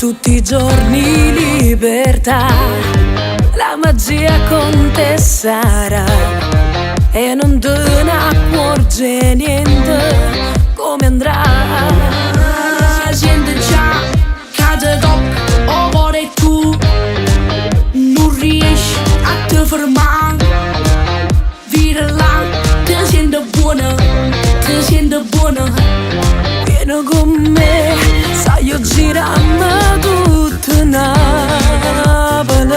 tutti i giorni libertà, la magia con te sarà e non te ne accorge niente come andrà. La gente già cade dopo, o vuole tu non riesci a te fermare. Vira là, ti sento buona, ti sento buona. Vieni con me, sai io girammo tutta Napoli.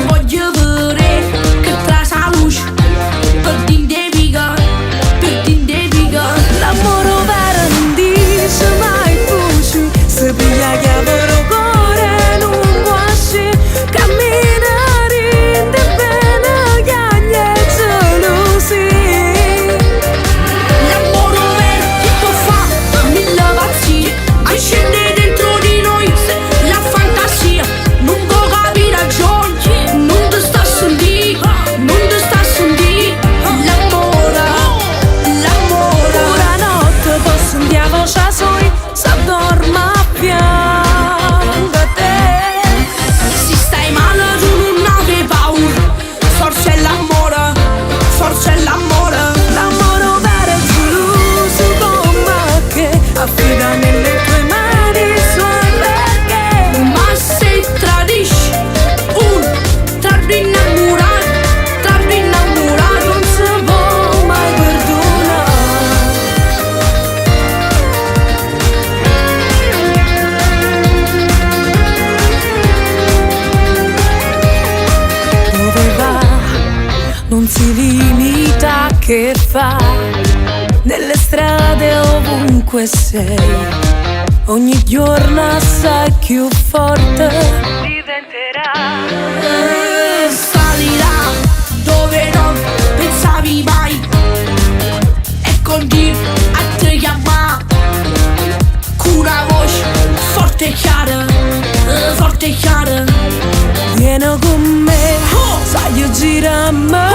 Voglio vedere che tra sa luce per dinte pica, per dinte pica. L'amore vero non dice mai fuci, se piglia che avere cuore non guasci, camminare in te bene che agne gelosi. L'amore vero tutto fa mille pazzie, accende dentro di noi la fantasia. Non può capire ragioni, non ti sta a sentire, non ti sta a sentire. L'amore, l'amore. Ora notte posso andare a voce soi, s'addorma a fianco a te. Se stai male tu non avevi paura, forse è l'amore, forse è l'amore. L'amore vero è geloso come che affida nelle tue mani i suoi perché. Ma se tradisci uno, tra innamorati non si può Mai perdonare. Dove va non si limita a che fa, nelle strade ovunque sei, ogni giorno assai più forte diventerà. salirà dove non pensavi mai e continui a te chiamare con una voce forte e chiara, forte e chiara. Vieni con me, sai io girammo